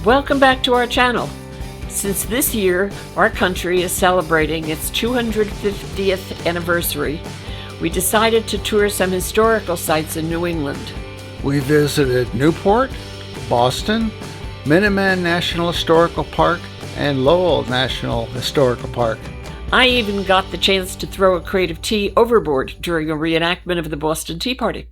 Welcome back to our channel. Since this year, our country is celebrating its 250th anniversary, we decided to tour some historical sites in New England. We visited Newport, Boston, Minuteman National Historical Park, and Lowell National Historical Park. I even got the chance to throw a crate of tea overboard during a reenactment of the Boston Tea Party.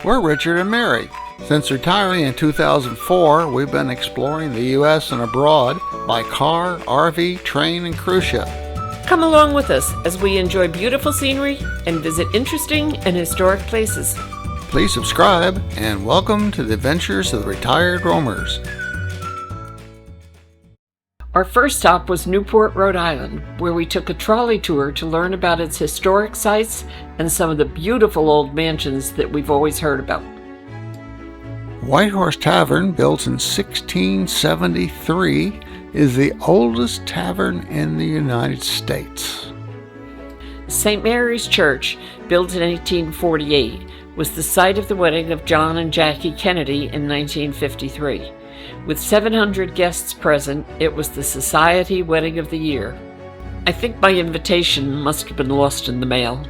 We're Richard and Mary. Since retiring in 2004, we've been exploring the U.S. and abroad by car, RV, train, and cruise ship. Come along with us as we enjoy beautiful scenery and visit interesting and historic places. Please subscribe and welcome to the adventures of the retired roamers. Our first stop was Newport, Rhode Island, where we took a trolley tour to learn about its historic sites and some of the beautiful old mansions that we've always heard about. White Horse Tavern, built in 1673, is the oldest tavern in the United States. St. Mary's Church, built in 1848, was the site of the wedding of John and Jackie Kennedy in 1953. With 700 guests present, it was the Society Wedding of the Year. I think my invitation must have been lost in the mail.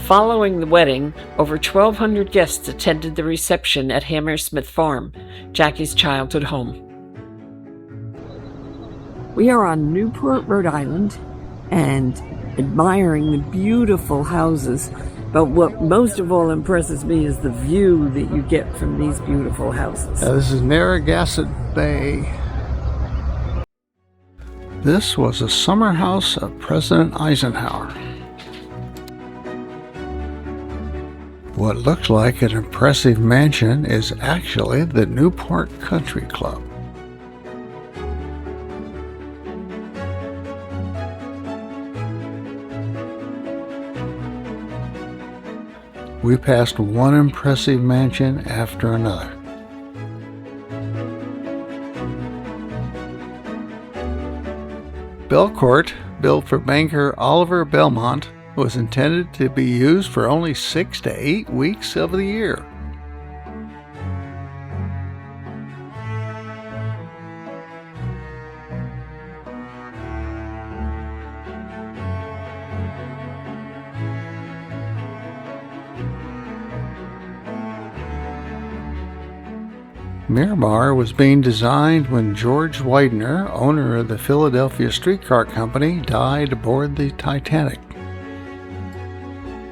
Following the wedding, over 1,200 guests attended the reception at Hammersmith Farm, Jackie's childhood home. We are on Newport, Rhode Island, and admiring the beautiful houses. But what most of all impresses me is the view that you get from these beautiful houses. This is Narragansett Bay. This was a summer house of President Eisenhower. What looks like an impressive mansion is actually the Newport Country Club. We passed one impressive mansion after another. Belcourt, built for banker Oliver Belmont, was intended to be used for only 6 to 8 weeks of the year. Miramar was being designed when George Widener, owner of the Philadelphia Streetcar Company, died aboard the Titanic.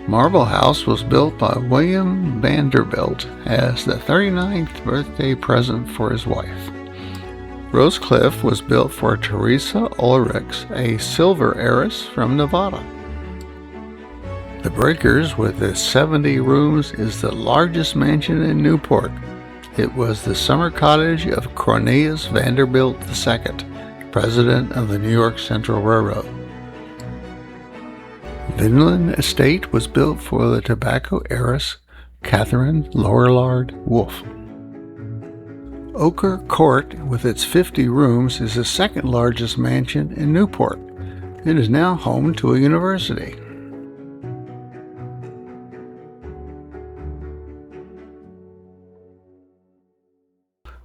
Marble House was built by William Vanderbilt as the 39th birthday present for his wife. Rose Cliff was built for Teresa Ulrichs, a silver heiress from Nevada. The Breakers, with its 70 rooms, is the largest mansion in Newport. It was the summer cottage of Cornelius Vanderbilt II, president of the New York Central Railroad. Vinland Estate was built for the tobacco heiress Catherine Lorillard Wolfe. Ochre Court, with its 50 rooms, is the second largest mansion in Newport. It is now home to a university.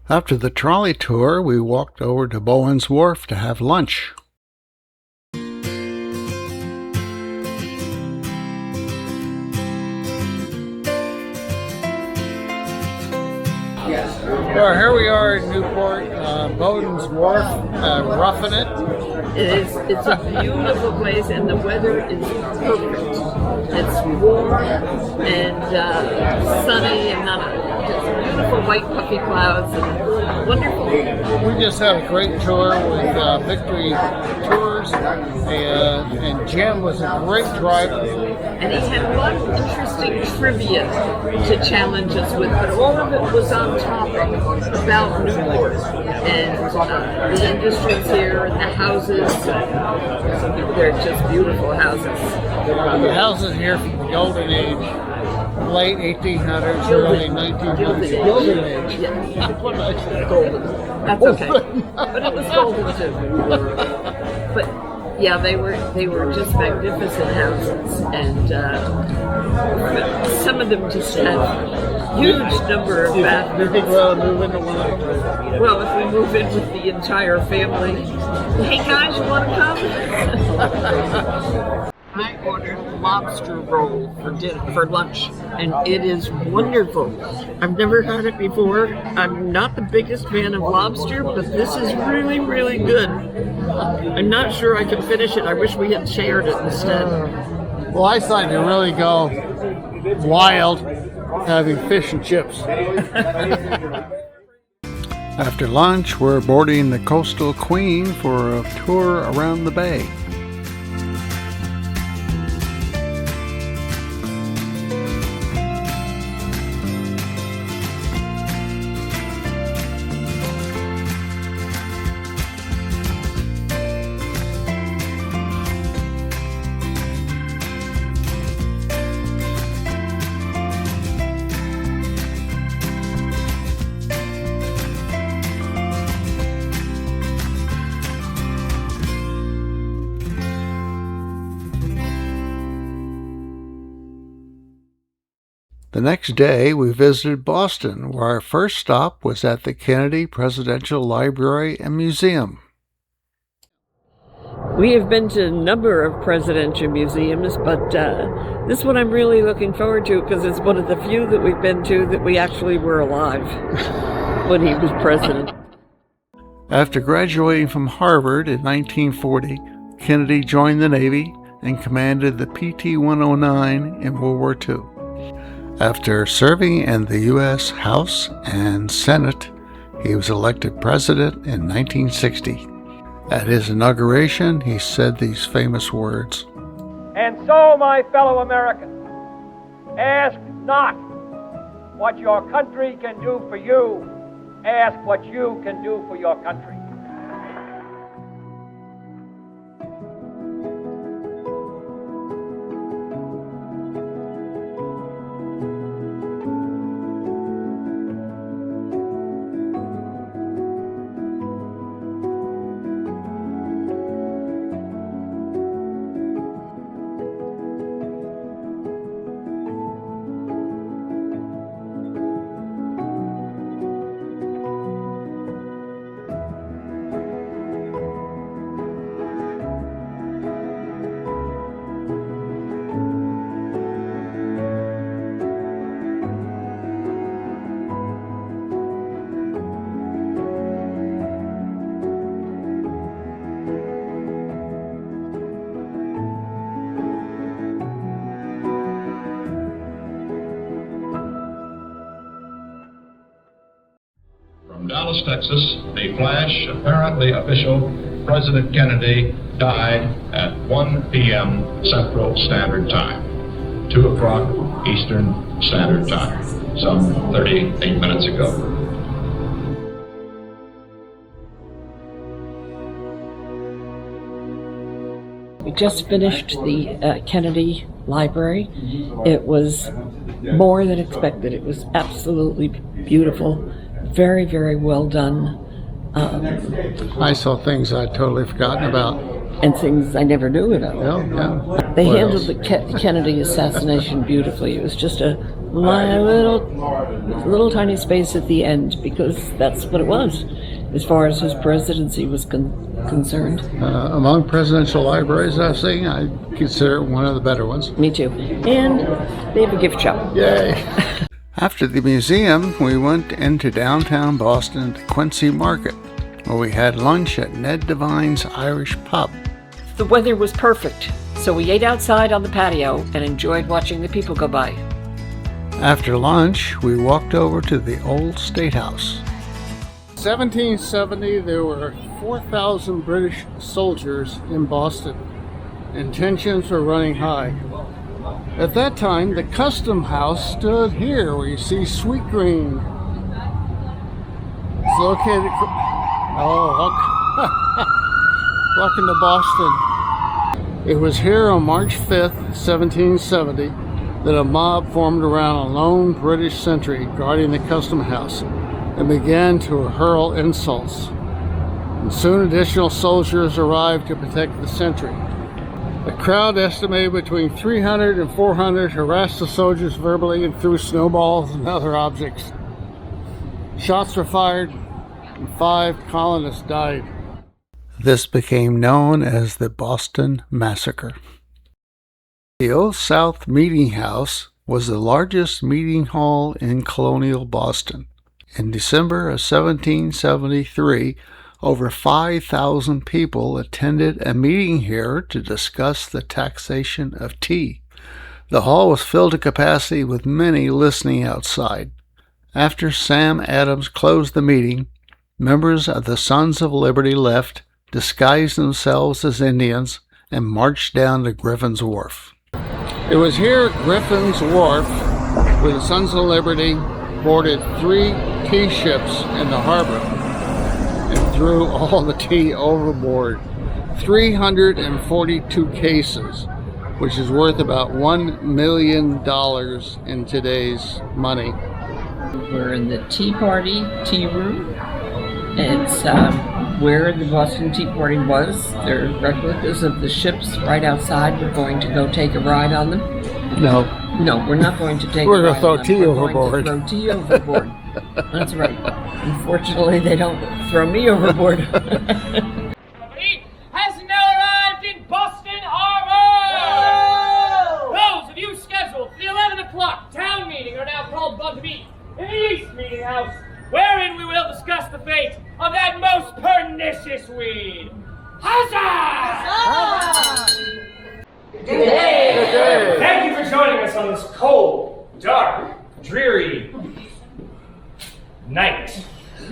After the trolley tour, we walked over to Bowen's Wharf to have lunch. Well, here we are in Newport, Bowden's Wharf, roughing it. It's a beautiful place, and the weather is perfect. It's warm and sunny, and just beautiful white puffy clouds, and wonderful. We just had a great tour with Victory Tours, and Jim was a great driver. And he had one interesting trivia to challenge us with, but all of it was on topic about Newport and the industries here and the houses. They're just beautiful houses. The houses here from the Golden Age, late 1800s, early 1900s. Golden Age. Yeah. What did I say? Golden. That's okay. But it was golden too. But yeah, they were just magnificent houses, and some of them just had huge number of bathrooms. You think we'll move into one? Well, if we move in with the entire family. Hey guys, you want to come? I ordered lobster roll for lunch, and it is wonderful. I've never had it before. I'm not the biggest fan of lobster, but this is really, really good. I'm not sure I can finish it. I wish we had shared it instead. Well, I thought you'd really go wild having fish and chips. After lunch, we're boarding the Coastal Queen for a tour around the bay. The next day, we visited Boston, where our first stop was at the Kennedy Presidential Library and Museum. We have been to a number of presidential museums, but this one I'm really looking forward to because it's one of the few that we've been to that we actually were alive when he was president. After graduating from Harvard in 1940, Kennedy joined the Navy and commanded the PT-109 in World War II. After serving in the U.S. House and Senate, he was elected president in 1960. At his inauguration, he said these famous words, "And so, my fellow Americans, ask not what your country can do for you, ask what you can do for your country." From Dallas, Texas, the flash, apparently official, President Kennedy died at 1 p.m. Central Standard Time, 2 o'clock Eastern Standard Time, some 38 minutes ago. We just finished the Kennedy Library. It was more than expected. It was absolutely beautiful. Very, very well done. I saw things I'd totally forgotten about. And things I never knew about. Yeah. They handled the Kennedy assassination beautifully. It was just a little tiny space at the end because that's what it was, as far as his presidency was concerned. Among presidential libraries I've seen, I consider it one of the better ones. Me too. And they have a gift shop. Yay! After the museum, we went into downtown Boston to Quincy Market, where we had lunch at Ned Devine's Irish Pub. The weather was perfect, so we ate outside on the patio and enjoyed watching the people go by. After lunch, we walked over to the old State House. 1770, there were 4,000 British soldiers in Boston, and tensions were running high. At that time, the Custom House stood here, where you see Sweetgreen. It's located... Welcome to Boston. It was here on March 5th, 1770, that a mob formed around a lone British sentry guarding the Custom House and began to hurl insults. And soon additional soldiers arrived to protect the sentry. The crowd, estimated between 300 and 400, harassed the soldiers verbally and threw snowballs and other objects. Shots were fired, and 5 colonists died. This became known as the Boston Massacre. The Old South Meeting House was the largest meeting hall in colonial Boston. In December of 1773, over 5,000 people attended a meeting here to discuss the taxation of tea. The hall was filled to capacity with many listening outside. After Sam Adams closed the meeting, members of the Sons of Liberty left, disguised themselves as Indians, and marched down to Griffin's Wharf. It was here at Griffin's Wharf where the Sons of Liberty boarded 3 tea ships in the harbor and threw all the tea overboard. 342 cases, which is worth about $1 million in today's money. We're in the Tea Party tea room. It's where the Boston Tea Party was. There are replicas of the ships right outside. We're going to go take a ride on them. No, we're not going to take We're a ride going to throw on tea them. overboard. We're going to throw tea overboard. That's right. Unfortunately, they don't throw me overboard. Has now arrived in Boston Harbor! Those of you scheduled for the 11 o'clock town meeting are now called to meet in the East Meeting House, wherein we will discuss the fate of that most pernicious weed. Huzzah! Good day! Thank you for joining us on this cold, dark, dreary night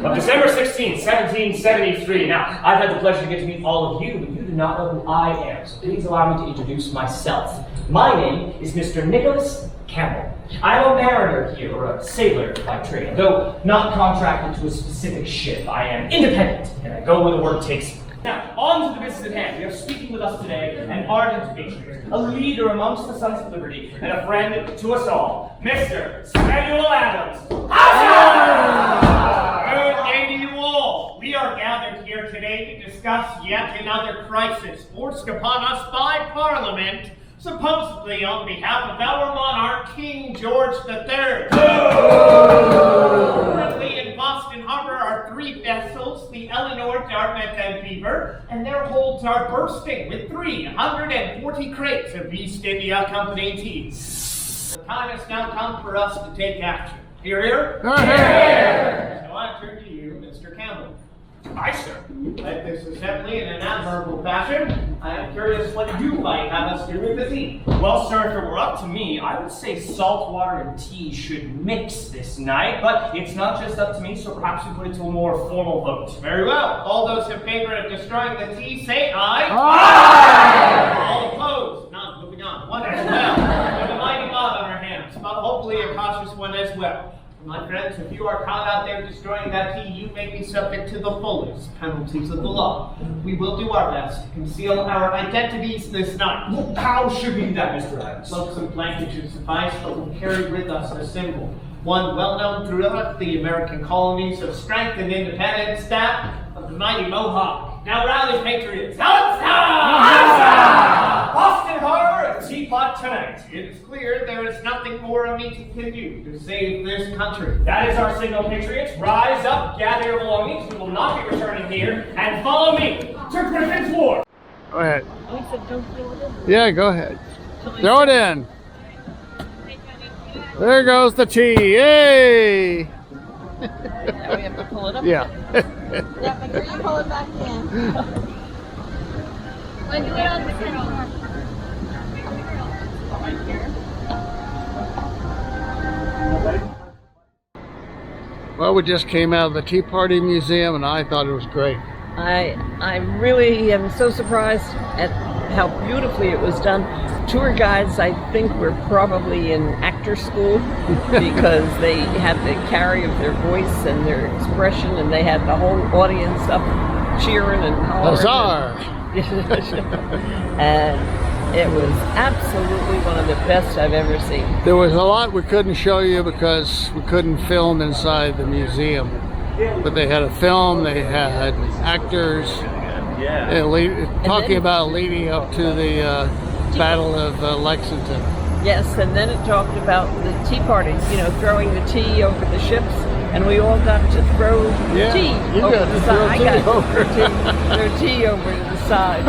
of December 16th, 1773. Now, I've had the pleasure to get to meet all of you, but you do not know who I am, so please allow me to introduce myself. My name is Mr. Nicholas Campbell. I'm a mariner here, or a sailor by trade, though not contracted to a specific ship. I am independent, and I go where the work takes me. Now, on to the business at hand. We have speaking with us today an ardent patriot, a leader amongst the Sons of Liberty, and a friend to us all, Mr. Samuel Adams. Good day to you all. We are gathered here today to discuss yet another crisis forced upon us by Parliament, supposedly on behalf of our monarch, King George III. Currently in Boston Harbor are 3 vessels, the Eleanor, Dartmouth, and Beaver, and their holds are bursting with 340 crates of East India Company tea. The time has now come for us to take action. Hear, hear? Hear! So I turn to you, Mr. Campbell. Aye, sir. Led this assembly in an admirable fashion. I am curious what you might have us do with the tea. Well, sir, if it were up to me, I would say salt water and tea should mix this night, but it's not just up to me, so perhaps we put it to a more formal vote. Very well. All those in favor of destroying the tea, say aye. Aye! All opposed? None. Moving on. One as well. We have a mighty lot on our hands, but hopefully a cautious one as well. My friends, if you are caught out there destroying that tea, you may be subject to the fullest penalties of the law. We will do our best to conceal our identities this night. How should we do that, Mr. Adams? Cloaks and blankets should suffice, but we'll carry with us a symbol. One well known throughout the American colonies of strength and independence, that of the mighty Mohawk. Now rally, patriots! Boston Harbor and Teapot tonight. It is clear there is nothing more a meeting can do to save this country. That is our signal, patriots. Rise up, gather your belongings. We will not be returning here, and follow me to Griffin's Wharf. Go ahead. Yeah, go ahead. Throw it in. There goes the tea. Yay! Now we have to pull it up. Yeah. Yeah, make sure you pull it back in. When do it on the center. Well, we just came out of the Tea Party Museum, and I thought it was great. I really am so surprised at how beautifully it was done. Tour guides, I think, were probably in actor school because they had the carry of their voice and their expression, and they had the whole audience up cheering and hollering. Huzzah! And it was absolutely one of the best I've ever seen. There was a lot we couldn't show you because we couldn't film inside the museum. But they had a film, they had actors, talking about leading up to the Battle of Lexington. Yes, and then it talked about the tea parties, you know, throwing the tea over the ships. and we all got to throw tea you over got the to side. throw I tea got over. to throw tea over to the side.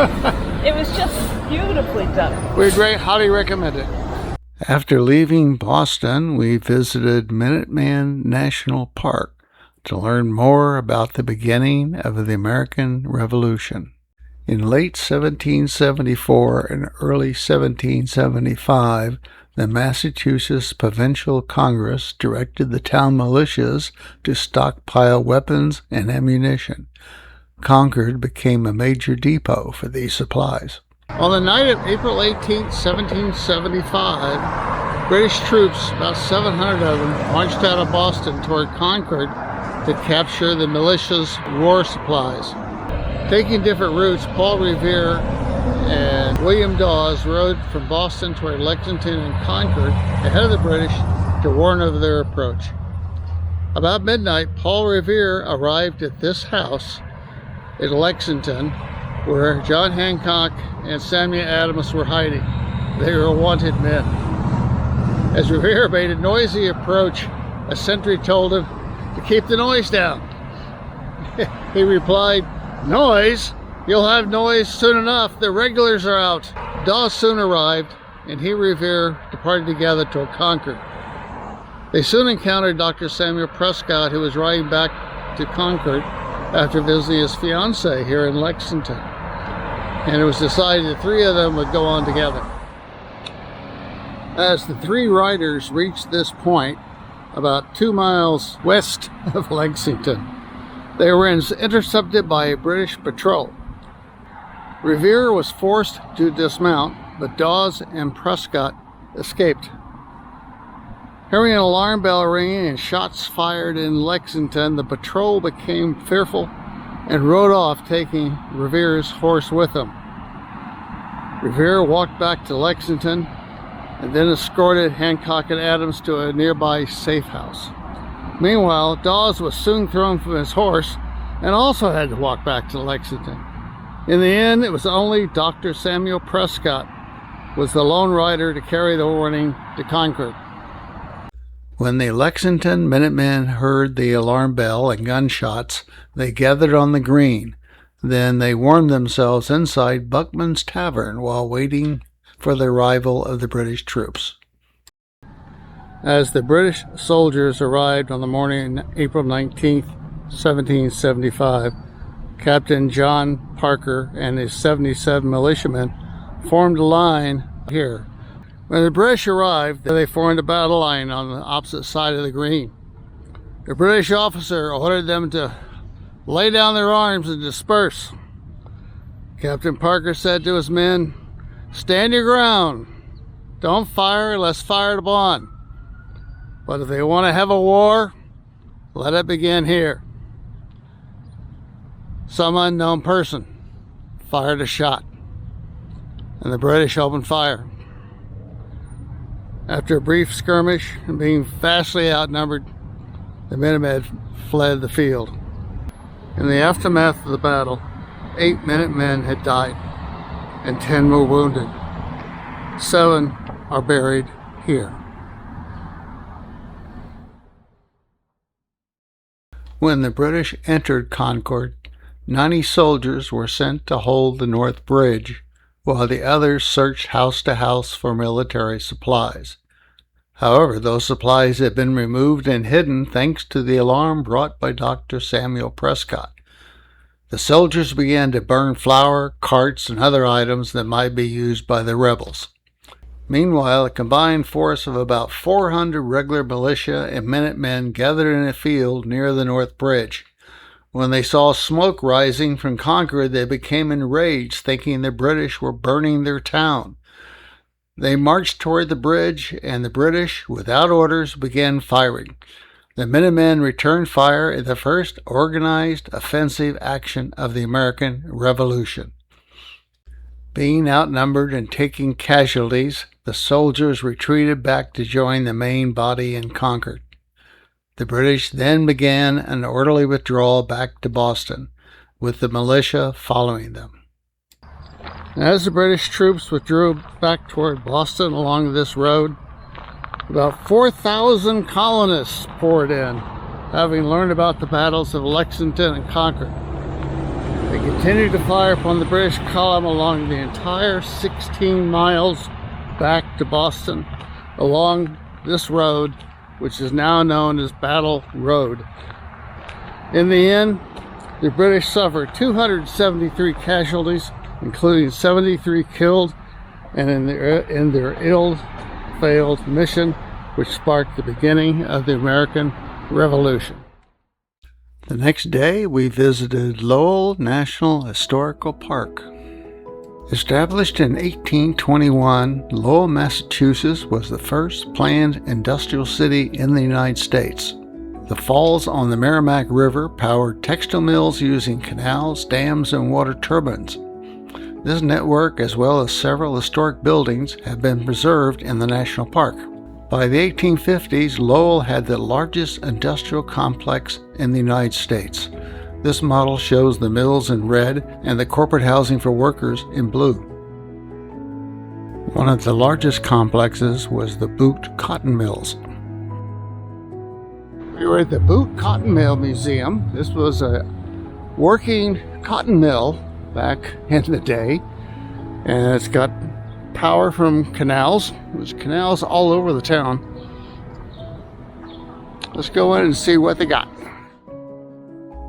It was just beautifully done. We highly recommend it. After leaving Boston, we visited Minuteman National Park to learn more about the beginning of the American Revolution. In late 1774 and early 1775, the Massachusetts Provincial Congress directed the town militias to stockpile weapons and ammunition. Concord became a major depot for these supplies. On the night of April 18, 1775, British troops, about 700 of them, marched out of Boston toward Concord to capture the militia's war supplies. Taking different routes, Paul Revere and William Dawes rode from Boston toward Lexington and Concord ahead of the British to warn of their approach. About midnight, Paul Revere arrived at this house in Lexington, where John Hancock and Samuel Adams were hiding. They were wanted men. As Revere made a noisy approach, a sentry told him to keep the noise down. He replied, "Noise? You'll have noise soon enough. The regulars are out." Dawes soon arrived, and he and Revere departed together toward Concord. They soon encountered Dr. Samuel Prescott, who was riding back to Concord after visiting his fiancée here in Lexington. And it was decided the three of them would go on together. As the three riders reached this point, about 2 miles west of Lexington, they were intercepted by a British patrol. Revere was forced to dismount, but Dawes and Prescott escaped. Hearing an alarm bell ringing and shots fired in Lexington, the patrol became fearful and rode off, taking Revere's horse with them. Revere walked back to Lexington and then escorted Hancock and Adams to a nearby safe house. Meanwhile, Dawes was soon thrown from his horse and also had to walk back to Lexington. In the end, it was only Dr. Samuel Prescott was the lone rider to carry the warning to Concord. When the Lexington Minutemen heard the alarm bell and gunshots, they gathered on the green. Then they warmed themselves inside Buckman's Tavern while waiting for the arrival of the British troops. As the British soldiers arrived on the morning of April 19, 1775, Captain John Parker and his 77 militiamen formed a line here. When the British arrived, they formed a battle line on the opposite side of the green. The British officer ordered them to lay down their arms and disperse. Captain Parker said to his men, "Stand your ground. Don't fire unless fired upon. But if they want to have a war, let it begin here." Some unknown person fired a shot, and the British opened fire. After a brief skirmish and being vastly outnumbered, the Minutemen fled the field. In the aftermath of the battle, 8 Minutemen had died and 10 were wounded. 7 are buried here. When the British entered Concord, 90 soldiers were sent to hold the North Bridge, while the others searched house to house for military supplies. However, those supplies had been removed and hidden thanks to the alarm brought by Dr. Samuel Prescott. The soldiers began to burn flour, carts, and other items that might be used by the rebels. Meanwhile, a combined force of about 400 regular militia and Minutemen gathered in a field near the North Bridge. When they saw smoke rising from Concord, they became enraged, thinking the British were burning their town. They marched toward the bridge, and the British, without orders, began firing. The Minutemen returned fire in the first organized offensive action of the American Revolution. Being outnumbered and taking casualties, the soldiers retreated back to join the main body in Concord. The British then began an orderly withdrawal back to Boston, with the militia following them. As the British troops withdrew back toward Boston along this road, about 4,000 colonists poured in. having learned about the battles of Lexington and Concord. They continued to fire upon the British column along the entire 16 miles back to Boston along this road, which is now known as Battle Road. In the end, the British suffered 273 casualties, including 73 killed, and in their ill-failed mission, which sparked the beginning of the American Revolution. The next day, we visited Lowell National Historical Park. Established in 1821, Lowell, Massachusetts was the first planned industrial city in the United States. The falls on the Merrimack River powered textile mills using canals, dams, and water turbines. This network, as well as several historic buildings, have been preserved in the national park. By the 1850s, Lowell had the largest industrial complex in the United States. This model shows the mills in red and the corporate housing for workers in blue. One of the largest complexes was the Boot Cotton Mills. We were at the Boot Cotton Mill Museum. This was a working cotton mill back in the day, and it's got power from canals. There's canals all over the town. Let's go in and see what they got.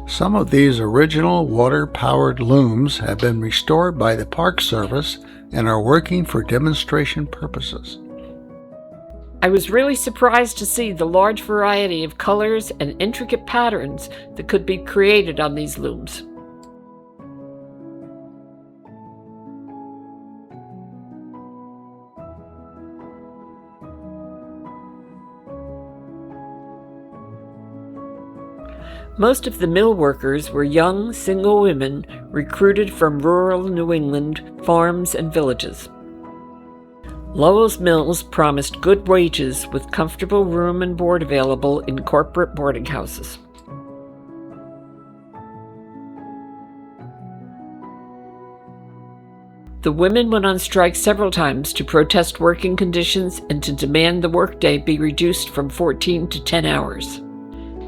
Some of these original water-powered looms have been restored by the Park Service and are working for demonstration purposes. I was really surprised to see the large variety of colors and intricate patterns that could be created on these looms. Most of the mill workers were young, single women recruited from rural New England farms and villages. Lowell's mills promised good wages with comfortable room and board available in corporate boarding houses. The women went on strike several times to protest working conditions and to demand the workday be reduced from 14 to 10 hours.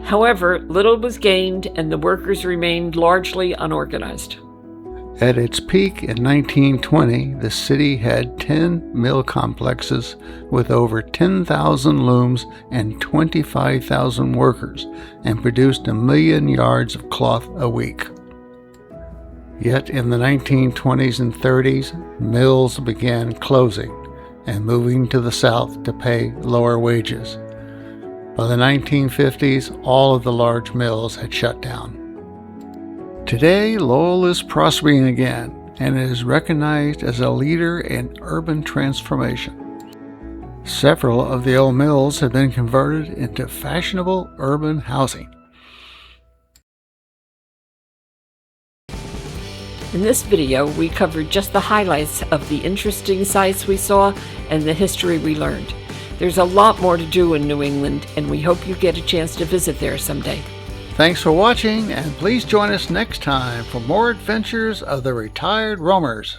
However, little was gained and the workers remained largely unorganized. At its peak in 1920, the city had 10 mill complexes with over 10,000 looms and 25,000 workers, and produced 1 million yards of cloth a week. Yet in the 1920s and 30s, mills began closing and moving to the south to pay lower wages. By the 1950s, all of the large mills had shut down. Today, Lowell is prospering again and is recognized as a leader in urban transformation. Several of the old mills have been converted into fashionable urban housing. In this video, we covered just the highlights of the interesting sights we saw and the history we learned. There's a lot more to do in New England, and we hope you get a chance to visit there someday. Thanks for watching, and please join us next time for more adventures of the retired roamers.